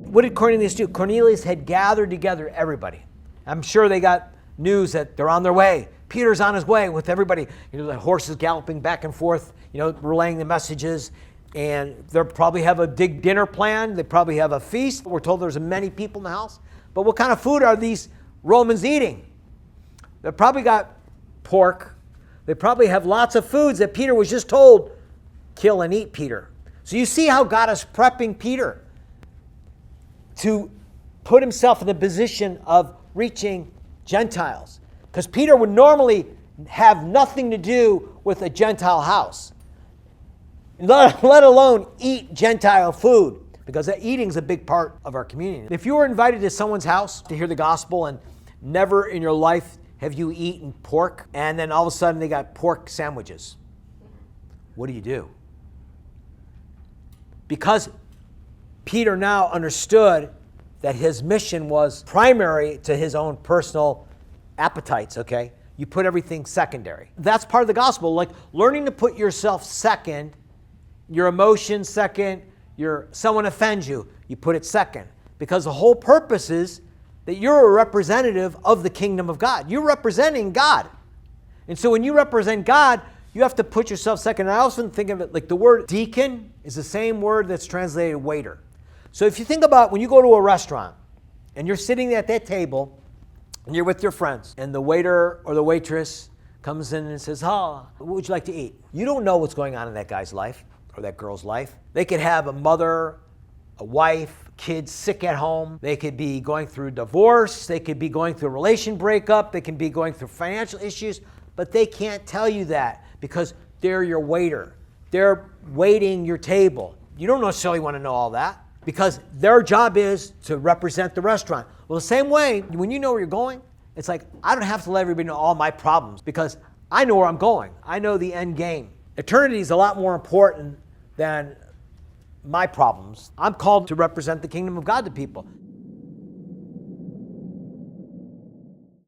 what did Cornelius do? Cornelius had gathered together everybody. I'm sure they got news that they're on their way. Peter's on his way with everybody. The horses galloping back and forth, relaying the messages. And they'll probably have a big dinner plan. They probably have a feast. We're told there's many people in the house. But what kind of food are these Romans eating? They probably got pork. They probably have lots of foods that Peter was just told, kill and eat, Peter. So you see how God is prepping Peter to put himself in the position of reaching Gentiles. Because Peter would normally have nothing to do with a Gentile house, let alone eat Gentile food, because eating is a big part of our community. If you were invited to someone's house to hear the gospel and never in your life have you eaten pork, and then all of a sudden they got pork sandwiches, what do? Because Peter now understood that his mission was primary to his own personal appetites, okay? You put everything secondary. That's part of the gospel, like learning to put yourself second, your emotions second, someone offends you, you put it second. Because the whole purpose is that you're a representative of the kingdom of God. You're representing God. And so when you represent God, you have to put yourself second. And I often think of it like the word deacon is the same word that's translated waiter. So if you think about when you go to a restaurant and you're sitting at that table and you're with your friends and the waiter or the waitress comes in and says, what would you like to eat? You don't know what's going on in that guy's life or that girl's life. They could have a mother, a wife, kids sick at home. They could be going through divorce. They could be going through a relation breakup. They can be going through financial issues, but they can't tell you that because they're your waiter. They're waiting your table. You don't necessarily want to know all that because their job is to represent the restaurant. Well, the same way, when you know where you're going, it's like, I don't have to let everybody know all my problems because I know where I'm going. I know the end game. Eternity is a lot more important than my problems. I'm called to represent the kingdom of God to people.